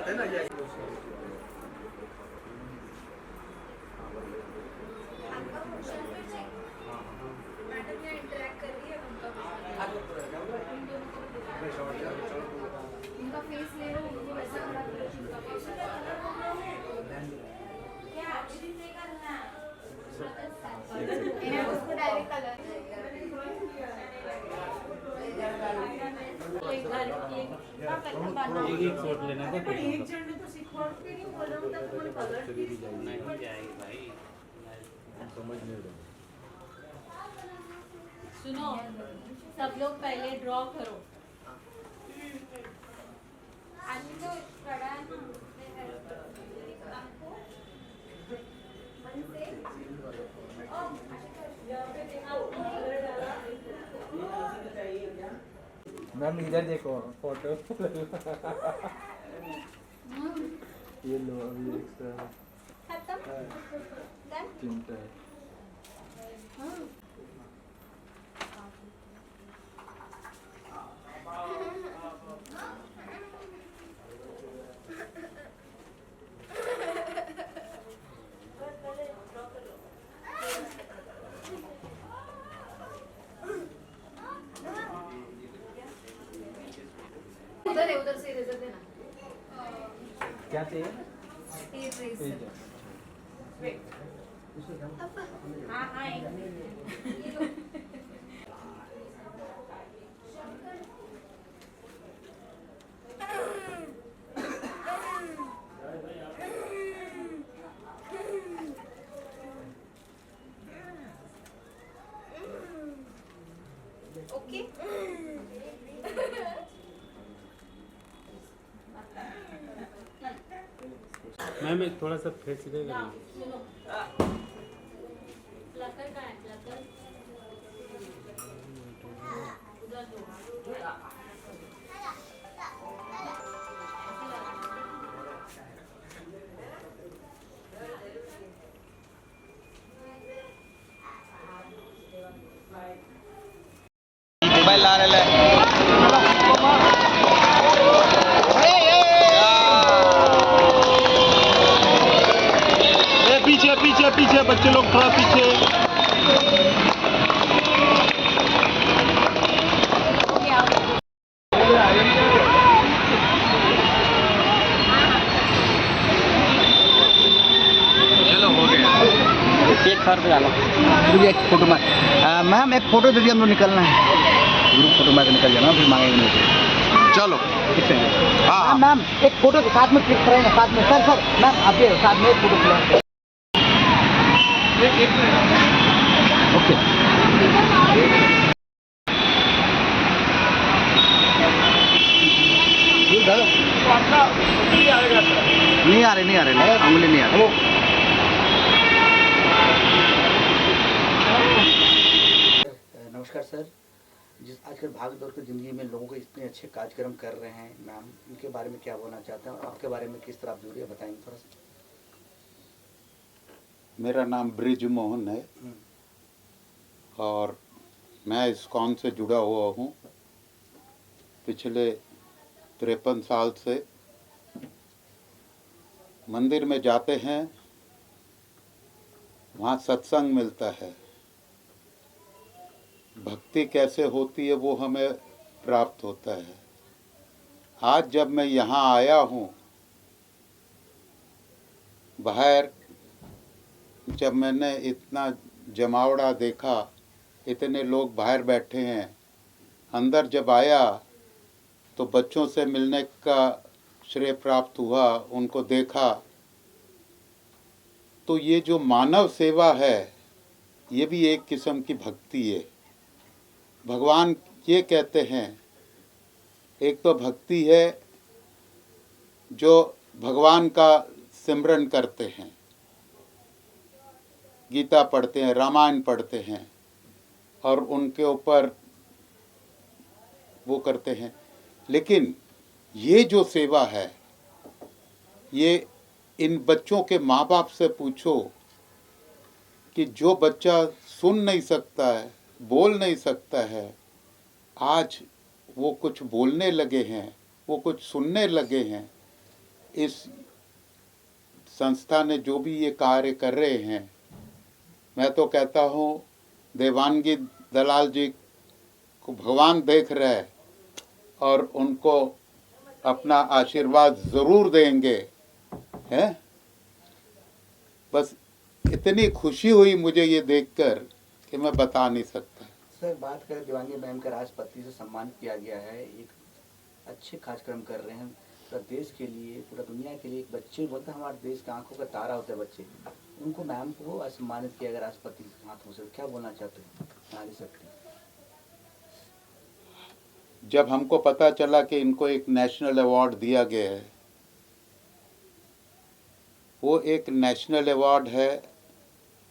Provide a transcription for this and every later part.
बात है ना ये। उनका फेस ले लो, उनको वैसा करा करो, उनका फेस इन्हें उसको डायरेक्ट कलर एक एक शॉट लेना था पर एक जन ने तो सिखवा के नहीं बोल रहा हूँ तब तुम्हारे कलर की नहीं जाएगी भाई समझ नहीं रहा। सुनो, सब लोग पहले ड्रॉ करो। आदमी तो बड़ा है ना, मैम इधर देखो फोटो ये लो अभी एक्स्ट्रा चिंता है। उधर है, उधर से इरेजर देना। क्या चाहिए? ये ट्रेस ठीक है। हाँ हाँ ओके। मैम एक थोड़ा सा फेस देगा। सुनो, प्लकर का है, प्लकर उधर दो। मोबाइल ला रहे पीछे पीछे पीछे बच्चे लोग थोड़ा पीछे। चलो हो गया। एक सर पे जाना एक फोटो में मैम एक फोटो दे दिए हम लोग निकलना है ग्रुप फोटो में निकल जाना फिर मांगेंगे नहीं। चलो ठीक है। हाँ मैम एक फोटो के साथ में क्लिक करेंगे साथ में सर सर मैम आपके साथ में एक फोटो क्लिक ओके। नहीं आ रहे उंगली नहीं आ रही। नमस्कार सर, जिस आजकल भाग दौड़ की ज़िंदगी में लोगों को इतने अच्छे कार्यक्रम कर रहे हैं मैम, इनके बारे में क्या बोलना चाहते हैं और आपके बारे में किस तरह आप जुड़े बताएंगे थोड़ा सा। मेरा नाम ब्रिज मोहन है और मैं इस्कॉन से जुड़ा हुआ हूँ पिछले 53 साल से। मंदिर में जाते हैं, वहाँ सत्संग मिलता है, भक्ति कैसे होती है वो हमें प्राप्त होता है। आज जब मैं यहाँ आया हूँ, बाहर जब मैंने इतना जमावड़ा देखा, इतने लोग बाहर बैठे हैं, अंदर जब आया तो बच्चों से मिलने का श्रेय प्राप्त हुआ, उनको देखा तो ये जो मानव सेवा है ये भी एक किस्म की भक्ति है। भगवान ये कहते हैं, एक तो भक्ति है जो भगवान का सिमरन करते हैं, गीता पढ़ते हैं, रामायण पढ़ते हैं और उनके ऊपर वो करते हैं। लेकिन ये जो सेवा है, ये इन बच्चों के माँ बाप से पूछो कि जो बच्चा सुन नहीं सकता है, बोल नहीं सकता है, आज वो कुछ बोलने लगे हैं, वो कुछ सुनने लगे हैं। इस संस्था ने जो भी ये कार्य कर रहे हैं, मैं तो कहता हूँ देवांगी दलाल जी को भगवान देख रहा है और उनको अपना आशीर्वाद ज़रूर देंगे, हैं। बस इतनी खुशी हुई मुझे ये देखकर कि मैं बता नहीं सकता। सर, बात करें देवांगी मैम का राष्ट्रपति से सम्मान किया गया है, एक अच्छे कार्यक्रम कर रहे हैं पूरा देश के लिए, पूरा दुनिया के लिए। एक बच्चे बोलते हैं हमारे देश के आंखों का तारा होते हैं बच्चे, उनको मैम को सम्मानित किया गया राष्ट्रपति के हाथों से। क्या बोलना चाहते हैं नारी शक्ति? जब हमको पता चला कि इनको एक नेशनल अवार्ड दिया गया है, वो एक नेशनल अवार्ड है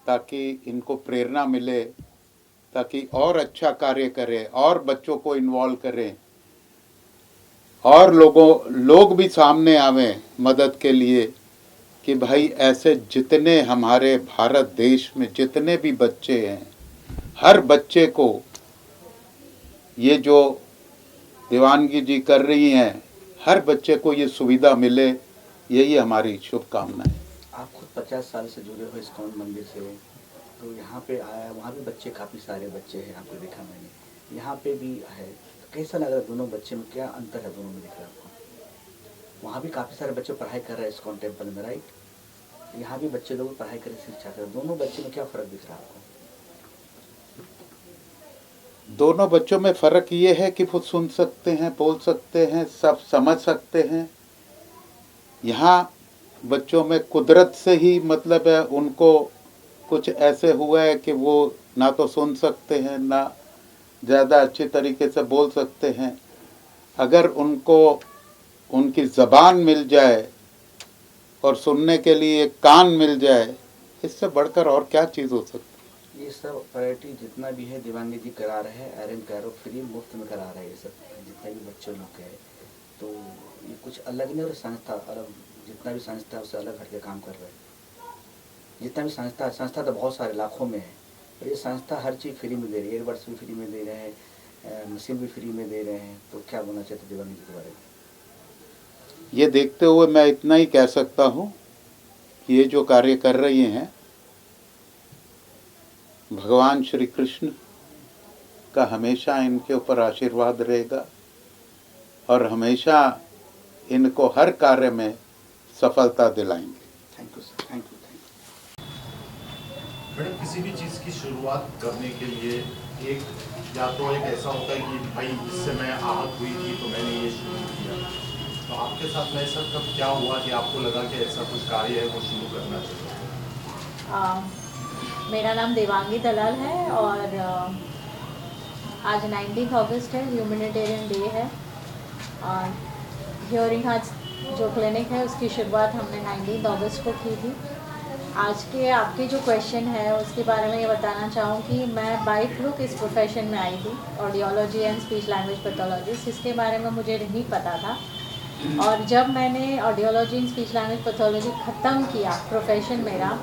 ताकि इनको प्रेरणा मिले, ताकि और अच्छा कार्य करें और बच्चों को इन्वॉल्व करें और लोग भी सामने आवें मदद के लिए कि भाई ऐसे जितने हमारे भारत देश में जितने भी बच्चे हैं, हर बच्चे को ये जो देवांगी जी कर रही हैं, हर बच्चे को ये सुविधा मिले, यही हमारी शुभकामना है। आप खुद 50 साल से जुड़े हो इस्कॉन मंदिर से, तो यहाँ पे आया, वहाँ भी बच्चे काफ़ी सारे बच्चे हैं, आपको देखा मैंने, यहाँ पे भी है। तो कैसा लग रहा है दोनों बच्चे में, क्या अंतर है दोनों में दिख रहा है आपको? वहाँ भी काफ़ी सारे बच्चे पढ़ाई कर रहे हैं इस्कॉन टेम्पल में, राइट? यहाँ भी बच्चे लोग पढ़ाई कर शिक्षा कर रहे हैं, दोनों बच्चे में क्या फ़र्क दिख रहा है आपको? दोनों बच्चों में फ़र्क ये है कि वो सुन सकते हैं, बोल सकते हैं, सब समझ सकते हैं। यहाँ बच्चों में कुदरत से ही मतलब है, उनको कुछ ऐसे हुआ है कि वो ना तो सुन सकते हैं ना ज़्यादा अच्छे तरीके से बोल सकते हैं। अगर उनको उनकी ज़बान मिल जाए और सुनने के लिए कान मिल जाए, इससे बढ़कर और क्या चीज़ हो सकती है। ये सब प्रायोरिटी जितना भी है देवांगी जी करा रहे हैं, अरेंज करो फ्री मुफ्त में करा रहे हैं ये सब, जितने भी बच्चे लोग हैं। तो ये कुछ अलग नहीं, और संस्था अलग, जितना भी संस्था है उससे अलग हट के काम कर रहे हैं। जितना भी संस्था तो बहुत सारे लाखों में है, और ये संस्था हर चीज़ फ्री में दे रही है, एयरबड्स भी फ्री में दे रहे हैं, मशीन भी फ्री में दे रहे हैं। तो क्या बोलना चाहते देवांगी जी के बारे में? ये देखते हुए मैं इतना ही कह सकता हूँ कि ये जो कार्य कर रही हैं, भगवान श्री कृष्ण का हमेशा इनके ऊपर आशीर्वाद रहेगा और हमेशा इनको हर कार्य में सफलता दिलाएंगे। Thank you sir, thank you. Madam, किसी भी चीज़ की शुरुआत करने के लिए एक ऐसा होता है कि भाई इससे मैं आहत हुई थी तो मैंने ये शुरू किया, तो आपके साथ में ऐसा कब क्या हुआ कि आपको लगा कि ऐसा कुछ कार्य है वो शुरू करना चाहिए? मेरा नाम देवांगी दलाल है और आज 19 अगस्त है, ह्यूमैनिटेरियन डे है। और हियरिंग हार्ट्स जो क्लिनिक है उसकी शुरुआत हमने 19 अगस्त को की थी। आज के आपके जो क्वेश्चन है उसके बारे में ये बताना चाहूँ कि मैं बाय फ्लूक इस प्रोफेशन में आई थी, audiology and speech language pathologist. इसके बारे में मुझे नहीं पता था, और जब मैंने audiology and speech language pathology ख़त्म किया प्रोफेशन मेरा,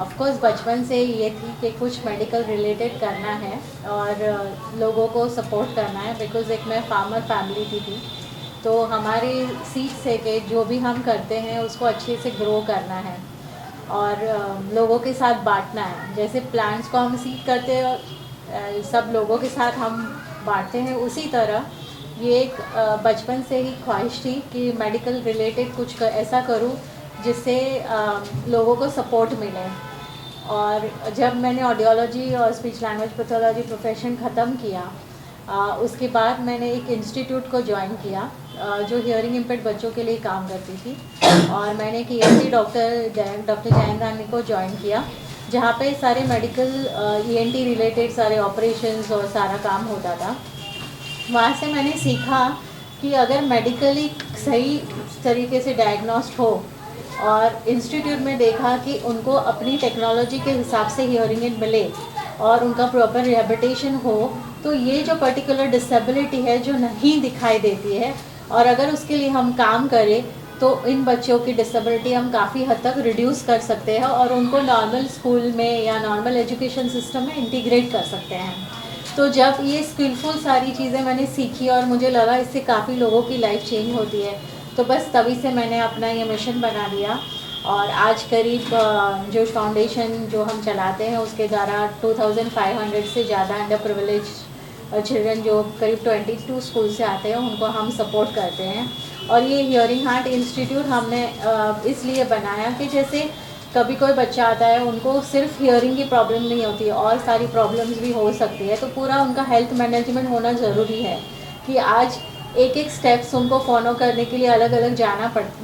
ऑफ कोर्स बचपन से ये थी कि कुछ मेडिकल रिलेटेड करना है और लोगों को सपोर्ट करना है, बिकॉज़ एक मैं फार्मर फैमिली थी, तो हमारी सीख से कि जो भी हम करते हैं उसको अच्छे से ग्रो करना है और लोगों के साथ बांटना है। जैसे प्लांट्स को हम सीड करते हैं, सब लोगों के साथ हम बांटते हैं, उसी तरह ये एक बचपन से ही ख्वाहिश थी कि मेडिकल रिलेटेड कुछ ऐसा करूं जिससे लोगों को सपोर्ट मिले। और जब मैंने ऑडियोलॉजी और स्पीच लैंग्वेज पैथोलॉजी प्रोफेशन ख़त्म किया, उसके बाद मैंने एक इंस्टीट्यूट को ज्वाइन किया जो हियरिंग इम्पेयर्ड बच्चों के लिए काम करती थी, और मैंने एक ENT डॉक्टर जयंत को ज्वाइन किया, जहाँ पे सारे मेडिकल ENT रिलेटेड सारे ऑपरेशंस और सारा काम होता था। वहाँ से मैंने सीखा कि अगर मेडिकली सही तरीके से डायग्नोस्ट हो, और इंस्टीट्यूट में देखा कि उनको अपनी टेक्नोलॉजी के हिसाब से हियरिंग एड मिले और उनका प्रॉपर रिहेबिलिटेशन हो, तो ये जो पर्टिकुलर डिसेबिलिटी है जो नहीं दिखाई देती है, और अगर उसके लिए हम काम करें तो इन बच्चों की डिसेबिलिटी हम काफ़ी हद तक रिड्यूस कर सकते हैं और उनको नॉर्मल स्कूल में या नॉर्मल एजुकेशन सिस्टम में इंटीग्रेट कर सकते हैं। तो जब ये स्किलफुल सारी चीज़ें मैंने सीखी और मुझे लगा इससे काफ़ी लोगों की लाइफ चेंज होती है, तो बस तभी से मैंने अपना ये मिशन बना लिया और आज करीब जोश फाउंडेशन जो हम चलाते हैं उसके द्वारा 2500 से ज़्यादा अंडर प्रिविलेज चिल्ड्रन जो करीब 22 स्कूल से आते हैं उनको हम सपोर्ट करते हैं। और ये हियरिंग हार्ट इंस्टीट्यूट हमने इसलिए बनाया कि जैसे कभी कोई बच्चा आता है उनको सिर्फ हियरिंग की प्रॉब्लम नहीं होती है और सारी प्रॉब्लम्स भी हो सकती है, तो पूरा उनका हेल्थ मैनेजमेंट होना ज़रूरी है कि आज एक एक स्टेप्स उनको फॉलो करने के लिए अलग अलग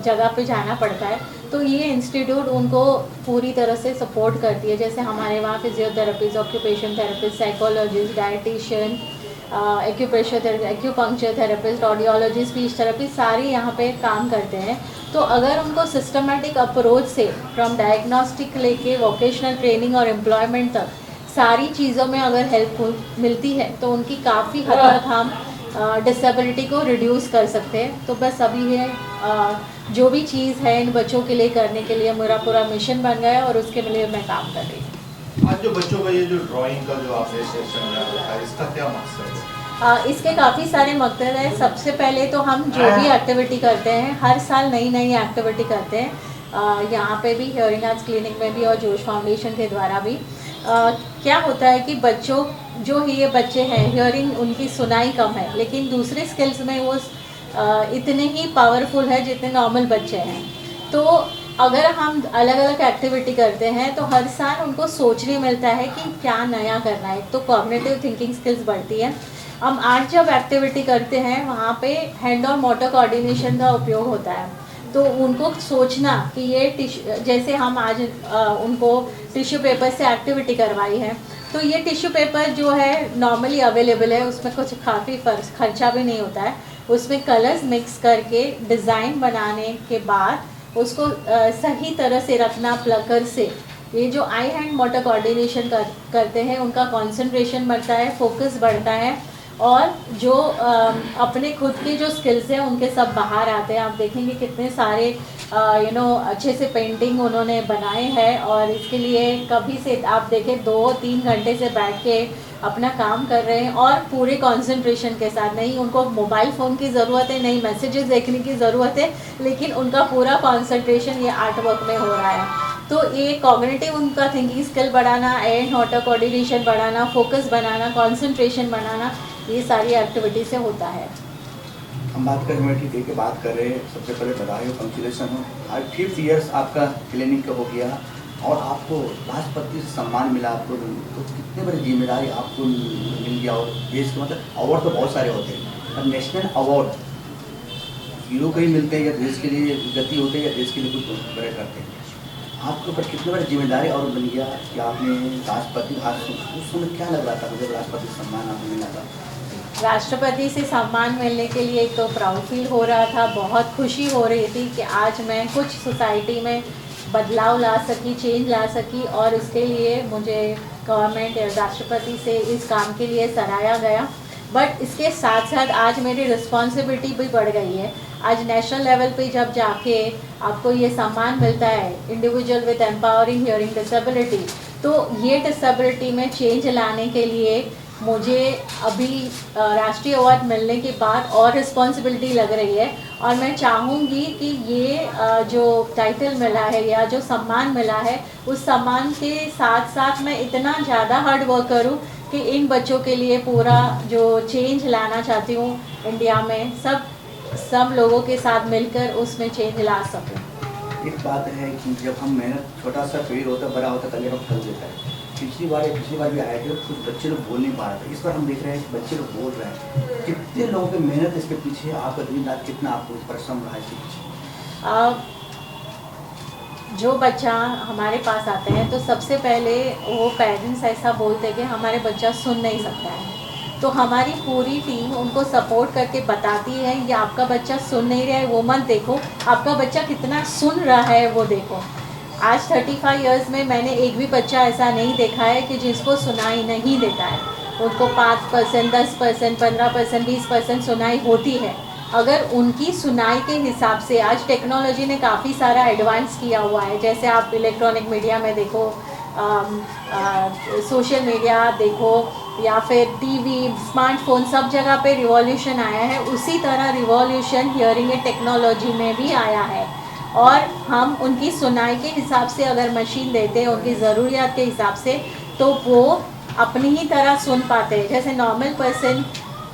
जगह पे जाना पड़ता है। तो ये इंस्टीट्यूट उनको पूरी तरह से सपोर्ट करती है। जैसे हमारे वहाँ physiotherapist, occupation therapist, psychologist, dietitian, acupuncture therapist, audiologist, speech therapist सारे यहाँ पे काम करते हैं। तो अगर उनको सिस्टमेटिक अप्रोच से फ्रॉम डायग्नोस्टिक लेके वोकेशनल ट्रेनिंग और एम्प्लॉयमेंट तक सारी चीज़ों में अगर हेल्प मिलती है तो उनकी काफ़ी हद तक हम डिसेबिलिटी को रिड्यूस कर सकते हैं। तो बस अभी ये जो भी चीज़ है इन बच्चों के लिए करने के लिए मेरा पूरा मिशन बन गया और उसके लिए मैं काम कर रही हूँ। आज जो बच्चों का ये जो ड्राइंग का जो आपने सेशन रखा है इसका क्या मकसद है? इसके काफ़ी सारे मकसद हैं। सबसे पहले तो हम जो भी एक्टिविटी करते हैं हर साल नई नई एक्टिविटी करते हैं, यहाँ पे भी हियरिंग आर्ट्स क्लिनिक में भी और जोश फाउंडेशन के द्वारा भी। क्या होता है कि बच्चों जो ये बच्चे हैं हियरिंग उनकी सुनाई कम है लेकिन दूसरे स्किल्स में वो इतने ही पावरफुल है जितने नॉर्मल बच्चे हैं। तो अगर हम अलग अलग एक्टिविटी करते हैं तो हर साल उनको सोचने मिलता है कि क्या नया करना है, तो कॉग्निटिव थिंकिंग स्किल्स बढ़ती है। हम आज जब एक्टिविटी करते हैं वहाँ पे हैंड और मोटर कोऑर्डिनेशन का उपयोग होता है, तो उनको सोचना कि ये जैसे हम आज उनको टिश्यू पेपर से एक्टिविटी करवाई है, तो ये टिश्यू पेपर जो है नॉर्मली अवेलेबल है, उसमें कुछ काफ़ी खर्चा भी नहीं होता है। उसमें कलर्स मिक्स करके डिज़ाइन बनाने के बाद उसको सही तरह से रखना प्लकर से, ये जो आई हैंड मोटर कोऑर्डिनेशन करते हैं उनका कंसंट्रेशन बढ़ता है, फोकस बढ़ता है और जो अपने खुद के जो स्किल्स हैं उनके सब बाहर आते हैं। आप देखेंगे कितने सारे अच्छे से पेंटिंग उन्होंने बनाए हैं और इसके लिए कभी से आप देखें 2-3 घंटे से बैठ के अपना काम कर रहे हैं और पूरे कंसंट्रेशन के साथ। नहीं उनको मोबाइल फ़ोन की ज़रूरत है, नहीं मैसेजेस देखने की ज़रूरत है, लेकिन उनका पूरा कंसंट्रेशन ये आर्ट वर्क में हो रहा है। तो ये कॉग्निटिव उनका थिंकिंग स्किल बढ़ाना, हैंड मोटर कोऑर्डिनेशन बढ़ाना, फोकस बनाना, कंसंट्रेशन बनाना, ये सारी एक्टिविटी से होता है। हम बात करें ह्यूमैनिटी डे की बात कर रहे हैं, सबसे पहले बधाई हो, कंग्रेचुलेसन हो। आज 5th ईयर्स आपका क्लिनिक का हो गया और आपको राष्ट्रपति से सम्मान मिला आपको, तो कितने बड़ी जिम्मेदारी आपको मिल गया। और देश के मतलब अवार्ड तो बहुत सारे होते हैं, अब नेशनल अवार्ड हीरो को ही मिलते हैं या देश के लिए गति होते हैं या देश के लिए कुछ बड़े करते हैं। आपके ऊपर कितनी बड़ी जिम्मेदारी और बन गया कि आपने राष्ट्रपति, आज उस समय क्या लग रहा था मुझे राष्ट्रपति सम्मान आपको मिला था? राष्ट्रपति से सम्मान मिलने के लिए एक तो प्राउड फील हो रहा था, बहुत खुशी हो रही थी कि आज मैं कुछ सोसाइटी में बदलाव ला सकी, चेंज ला सकी और इसके लिए मुझे गवर्नमेंट या राष्ट्रपति से इस काम के लिए सराहा गया। बट इसके साथ साथ आज मेरी रिस्पॉन्सिबिलिटी भी बढ़ गई है। आज नेशनल लेवल पे जब जाके आपको ये सम्मान मिलता है individual with empowering hearing disability, तो ये डिसेबिलिटी में चेंज लाने के लिए मुझे अभी राष्ट्रीय अवार्ड मिलने के बाद और रिस्पॉन्सिबिलिटी लग रही है और मैं चाहूँगी कि ये जो टाइटल मिला है या जो सम्मान मिला है उस सम्मान के साथ साथ मैं इतना ज़्यादा हार्ड वर्क करूँ कि इन बच्चों के लिए पूरा जो चेंज लाना चाहती हूँ इंडिया में सब लोगों के साथ मिलकर उसमें चेंज ला सकूँ। एक बात है कि जब हम मेहनत, छोटा सा पेड़ होता बड़ा होता कल हम फल देता है। पिछली बार भी आए थे, कुछ बच्चे लोग बोल नहीं पा रहे थे, इस बार हम देख रहे हैं कि बच्चे लोग बोल रहे हैं। कितने लोगों की मेहनत इसके पीछे, आपका दिन रात कितना आपको परिश्रम रहा है इसके पीछे? जो बच्चा हमारे पास आते हैं तो सबसे पहले वो पेरेंट्स ऐसा बोलते हैं कि हमारे बच्चा सुन नहीं सकता है, तो हमारी पूरी टीम उनको सपोर्ट करके बताती है ये आपका बच्चा सुन नहीं रहा है वो मत देखो, आपका बच्चा कितना सुन रहा है वो देखो। आज 35 इयर्स में मैंने एक भी बच्चा ऐसा नहीं देखा है कि जिसको सुनाई नहीं देता है। उनको 5%, 10%, 15%, 20% सुनाई होती है। अगर उनकी सुनाई के हिसाब से आज टेक्नोलॉजी ने काफ़ी सारा एडवांस किया हुआ है, जैसे आप इलेक्ट्रॉनिक मीडिया में देखो, सोशल मीडिया देखो, या फिर टीवी, स्मार्टफोन, सब जगह पे रिवॉल्यूशन आया है, उसी तरह रिवॉल्यूशन हियरिंग एड टेक्नोलॉजी में भी आया है। और हम उनकी सुनाई के हिसाब से अगर मशीन देते हैं उनकी ज़रूरियात के हिसाब से, तो वो अपनी ही तरह सुन पाते हैं। जैसे नॉर्मल पर्सन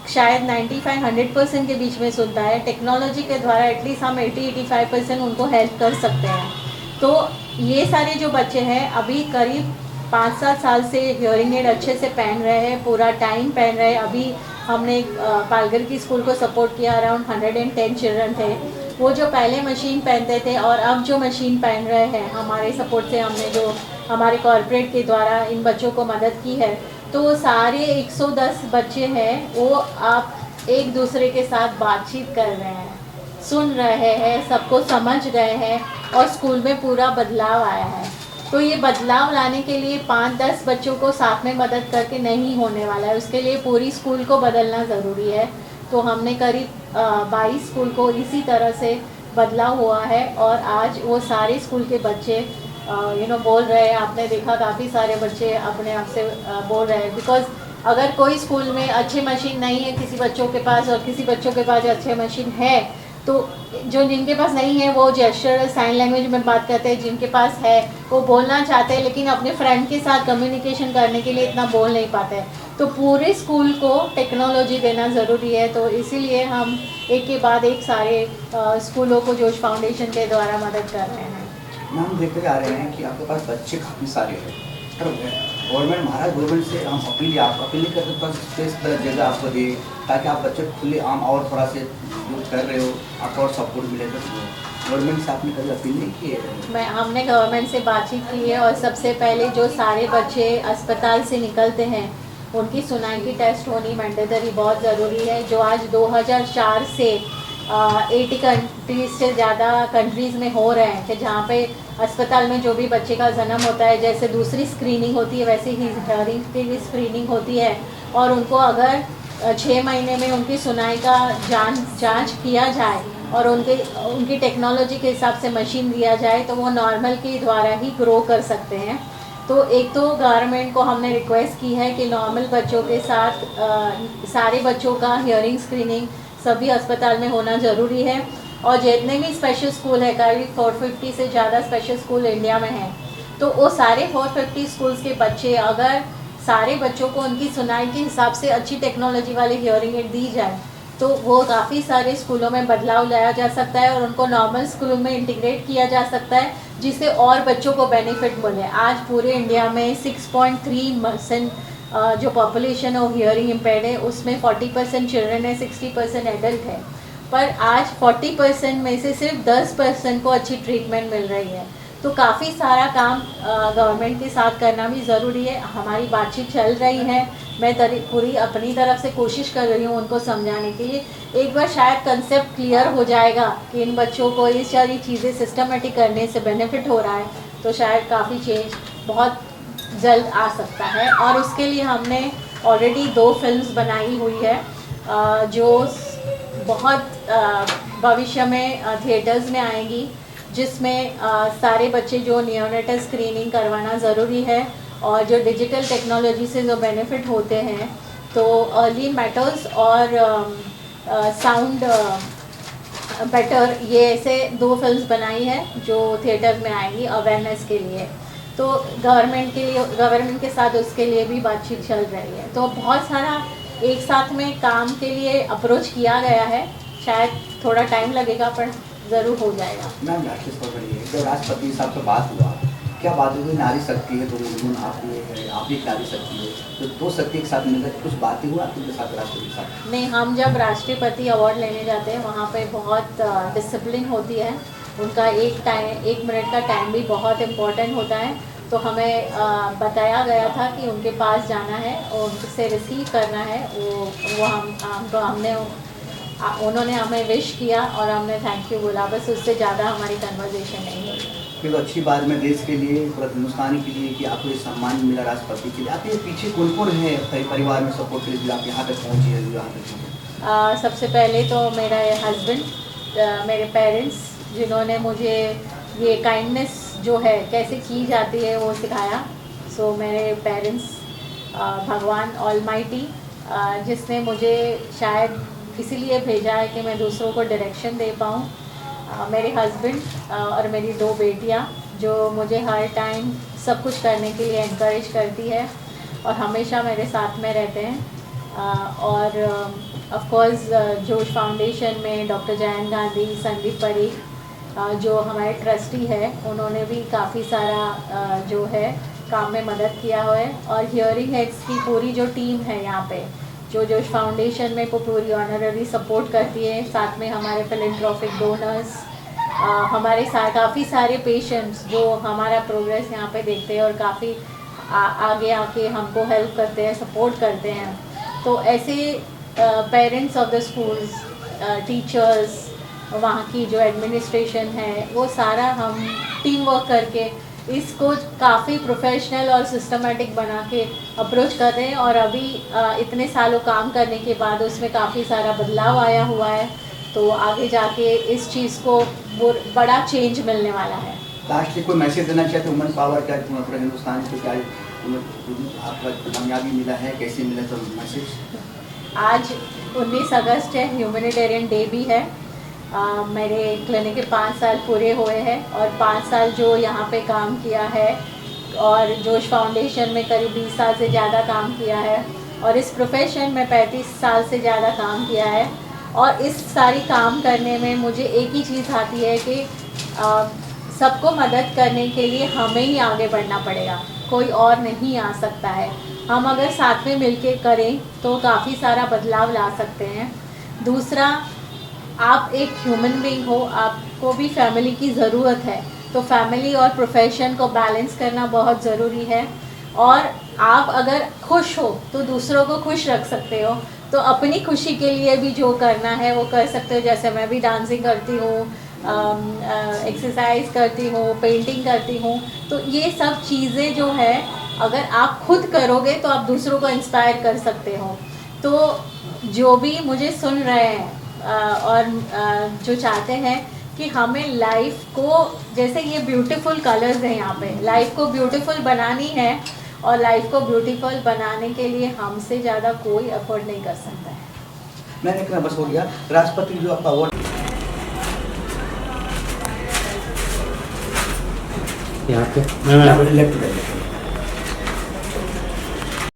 शायद 95-100% के बीच में सुनता है, टेक्नोलॉजी के द्वारा एटलीस्ट हम 80-85% उनको हेल्प कर सकते हैं। तो ये सारे जो बच्चे हैं अभी करीब 5-7 साल से हियरिंग एड अच्छे से पहन रहे हैं, पूरा टाइम पहन रहे हैं। अभी हमने पालघर की स्कूल को सपोर्ट किया, अराउंड 110 चिल्ड्रन थे वो जो पहले मशीन पहनते थे और अब जो मशीन पहन रहे हैं। हमारे सपोर्ट से हमने जो हमारे कॉर्पोरेट के द्वारा इन बच्चों को मदद की है, तो वो सारे 110 बच्चे हैं वो आप एक दूसरे के साथ बातचीत कर रहे हैं, सुन रहे हैं, सबको समझ गए हैं और स्कूल में पूरा बदलाव आया है। तो ये बदलाव लाने के लिए 5-10 बच्चों को साथ में मदद करके नहीं होने वाला है, उसके लिए पूरी स्कूल को बदलना ज़रूरी है। तो हमने करीब 22 स्कूल को इसी तरह से बदलाव हुआ है और आज वो सारे स्कूल के बच्चे बोल रहे हैं। आपने देखा काफ़ी सारे बच्चे अपने आप से बोल रहे हैं, बिकॉज़ अगर कोई स्कूल में अच्छी मशीन नहीं है किसी बच्चों के पास और किसी बच्चों के पास अच्छी मशीन है, तो जो जिनके पास नहीं है वो जेस्चर साइन लैंग्वेज में बात करते हैं, जिनके पास है वो बोलना चाहते हैं लेकिन अपने फ्रेंड के साथ कम्युनिकेशन करने के लिए इतना बोल नहीं पाते। तो पूरे स्कूल को टेक्नोलॉजी देना ज़रूरी है। तो इसीलिए हम एक के बाद एक सारे स्कूलों को जोश फाउंडेशन के द्वारा मदद कर रहे हैं। हम देखते जा रहे हैं कि आपके पास बच्चे काफ़ी सारे हैं, गवर्नमेंट महाराष्ट्र गवर्नमेंट से हम अपील नहीं करते, बस स्पेस जगह आपको दे ताकि आप बच्चे खुले आम और थोड़ा से यूज कर रहे हो, आपको और सपोर्ट मिलेगा। गवर्नमेंट से आपने कभी अपील नहीं की है? हमने गवर्नमेंट से बातचीत की है और सबसे पहले जो सारे बच्चे अस्पताल से निकलते हैं उनकी सुनाई की टेस्ट होनी मैंडेटरी बहुत ज़रूरी है, जो आज 2004 से 80 कंट्रीज से ज़्यादा कंट्रीज़ में हो रहे हैं कि जहाँ पे अस्पताल में जो भी बच्चे का जन्म होता है, जैसे दूसरी स्क्रीनिंग होती है वैसे ही हियरिंग की भी स्क्रीनिंग होती है और उनको अगर 6 महीने में उनकी सुनाई का जांच किया जाए और उनकी टेक्नोलॉजी के हिसाब से मशीन दिया जाए तो वो नॉर्मल के द्वारा ही ग्रो कर सकते हैं। तो एक तो गवर्नमेंट को हमने रिक्वेस्ट की है कि नॉर्मल बच्चों के साथ सारे बच्चों का हियरिंग स्क्रीनिंग सभी अस्पताल में होना ज़रूरी है। और जितने भी स्पेशल स्कूल है, करीब 450 से ज़्यादा स्पेशल स्कूल इंडिया में हैं, तो वो सारे 450 स्कूल्स के बच्चे अगर सारे बच्चों को उनकी सुनाई के हिसाब से अच्छी टेक्नोलॉजी वाली हियरिंग एड दी जाए तो वो काफ़ी सारे स्कूलों में बदलाव लाया जा सकता है और उनको नॉर्मल स्कूलों में इंटीग्रेट किया जा सकता है, जिससे और बच्चों को बेनिफिट मिले। आज पूरे इंडिया में 6.3% जो पॉपुलेशन है वो हियरिंग इम्पेयर्ड है, उसमें 40% चिल्ड्रन है, 60% एडल्ट है, पर आज 40% में से सिर्फ 10% को अच्छी ट्रीटमेंट मिल रही है। तो काफ़ी सारा काम गवर्नमेंट के साथ करना भी ज़रूरी है। हमारी बातचीत चल रही है, मैं पूरी अपनी तरफ से कोशिश कर रही हूँ उनको समझाने के लिए। एक बार शायद कंसेप्ट क्लियर हो जाएगा कि इन बच्चों को ये सारी चीज़ें सिस्टमेटिक करने से बेनिफिट हो रहा है, तो शायद काफ़ी चेंज बहुत जल्द आ सकता है। और उसके लिए हमने ऑलरेडी 2 फिल्म्स बनाई हुई है जो बहुत भविष्य में थिएटर्स में आएंगी, जिसमें सारे बच्चे जो नियोनेटल स्क्रीनिंग करवाना ज़रूरी है और जो डिजिटल टेक्नोलॉजी से जो बेनिफिट होते हैं, तो अर्ली मैटर्स और साउंड बेटर, ये ऐसे 2 फिल्म्स बनाई है जो थिएटर में आएंगी अवेयरनेस के लिए। तो गवर्नमेंट के साथ उसके लिए भी बातचीत चल रही है। तो बहुत सारा एक साथ में काम के लिए अप्रोच किया गया है, शायद थोड़ा टाइम लगेगा पर ज़रूर हो जाएगा। मैम राष्ट्रीय स्तर पर जब राष्ट्रपति साहब से बात हुआ, क्या बात हुई? नारी शक्ति है, तो आप भी नारी शक्ति है, तो 2 शक्ति के साथ मिलकर कुछ बातें हुआ आपके साथ राष्ट्रपति के साथ? नहीं, हम जब राष्ट्रपति अवार्ड लेने जाते हैं वहाँ पे बहुत डिसिप्लिन होती है, उनका 1 मिनट का टाइम भी बहुत इम्पोर्टेंट होता है। तो हमें बताया गया था कि उनके पास जाना है और उनसे रिसीव करना है, उन्होंने हमें विश किया और हमने थैंक यू बोला, बस उससे ज़्यादा हमारी कन्वर्सेशन नहीं हुई। फिर अच्छी बात में देश के लिए, पूरा हिंदुस्तानी के लिए कि आपको ये सम्मान मिला राष्ट्रपति के लिए। आपके पीछे कौन है परिवार में सपोर्ट के लिए आप यहाँ तक पहुँची है? यहाँ तक सबसे पहले तो मेरा हस्बैंड, मेरे पेरेंट्स, जिन्होंने मुझे ये काइंडनेस जो है कैसे की जाती है वो सिखाया। सो मेरे पेरेंट्स भगवान ऑलमाइटी जिसने मुझे शायद इसीलिए भेजा है कि मैं दूसरों को डायरेक्शन दे पाऊँ। मेरे हस्बैंड और मेरी 2 बेटियां जो मुझे हर टाइम सब कुछ करने के लिए एनकरेज करती है और हमेशा मेरे साथ में रहते हैं। और ऑफ कोर्स जोश फाउंडेशन में डॉक्टर जयंत गांधी, संदीप परीख जो हमारे ट्रस्टी है, उन्होंने भी काफ़ी सारा जो है काम में मदद किया हुआ है। और हियरिंग हेड्स की पूरी जो टीम है यहाँ पे, जो जोश फाउंडेशन में को पूरी ऑनररी सपोर्ट करती है, साथ में हमारे फिलैंथ्रोपिक डोनर्स, हमारे साथ काफ़ी सारे पेशेंट्स जो हमारा प्रोग्रेस यहाँ पे देखते हैं और काफ़ी आगे आके हमको हेल्प करते हैं, सपोर्ट करते हैं। तो ऐसे parents of the schools, teachers, वहाँ की जो एडमिनिस्ट्रेशन है, वो सारा हम टीम वर्क करके इसको काफ़ी प्रोफेशनल और सिस्टमेटिक बना के अप्रोच कर रहे हैं। और अभी इतने सालों काम करने के बाद उसमें काफ़ी सारा बदलाव आया हुआ है, तो आगे जाके इस चीज़ को बड़ा चेंज मिलने वाला है। लास्टली कोई मैसेज देना चाहते हैं वुमेन पावर का पूरा हिंदुस्तान को, क्या आपका कामयाबी मिला है, कैसे मिला, तो मैसेज? आज 19 अगस्त है, ह्यूमैनिटेरियन डे भी है। मेरे क्लिनिक के 5 साल पूरे हुए हैं और 5 साल जो यहाँ पे काम किया है और जोश फाउंडेशन में करीब 20 साल से ज़्यादा काम किया है और इस प्रोफेशन में 35 साल से ज़्यादा काम किया है। और इस सारी काम करने में मुझे एक ही चीज़ आती है कि सबको मदद करने के लिए हमें ही आगे बढ़ना पड़ेगा, कोई और नहीं आ सकता है। हम अगर साथ में मिलके करें तो काफ़ी सारा बदलाव ला सकते हैं। दूसरा, आप एक ह्यूमन बीइंग हो, आपको भी फैमिली की ज़रूरत है, तो फैमिली और प्रोफेशन को बैलेंस करना बहुत ज़रूरी है। और आप अगर खुश हो तो दूसरों को खुश रख सकते हो, तो अपनी खुशी के लिए भी जो करना है वो कर सकते हो। जैसे मैं भी डांसिंग करती हूँ, एक्सरसाइज करती हूँ, पेंटिंग करती हूँ, तो ये सब चीज़ें जो है अगर आप खुद करोगे तो आप दूसरों को इंस्पायर कर सकते हो। तो जो भी मुझे सुन रहे हैं और जो चाहते हैं कि हमें लाइफ को, जैसे ये ब्यूटीफुल कलर्स हैं यहाँ पे, लाइफ को ब्यूटीफुल बनानी है और लाइफ को ब्यूटीफुल बनाने के लिए हमसे ज़्यादा कोई अफोर्ड नहीं कर सकता है। मैंने कहना बस हो गया। राष्ट्रपति जो आपका अवार्ड यहाँ पे लेफ्ट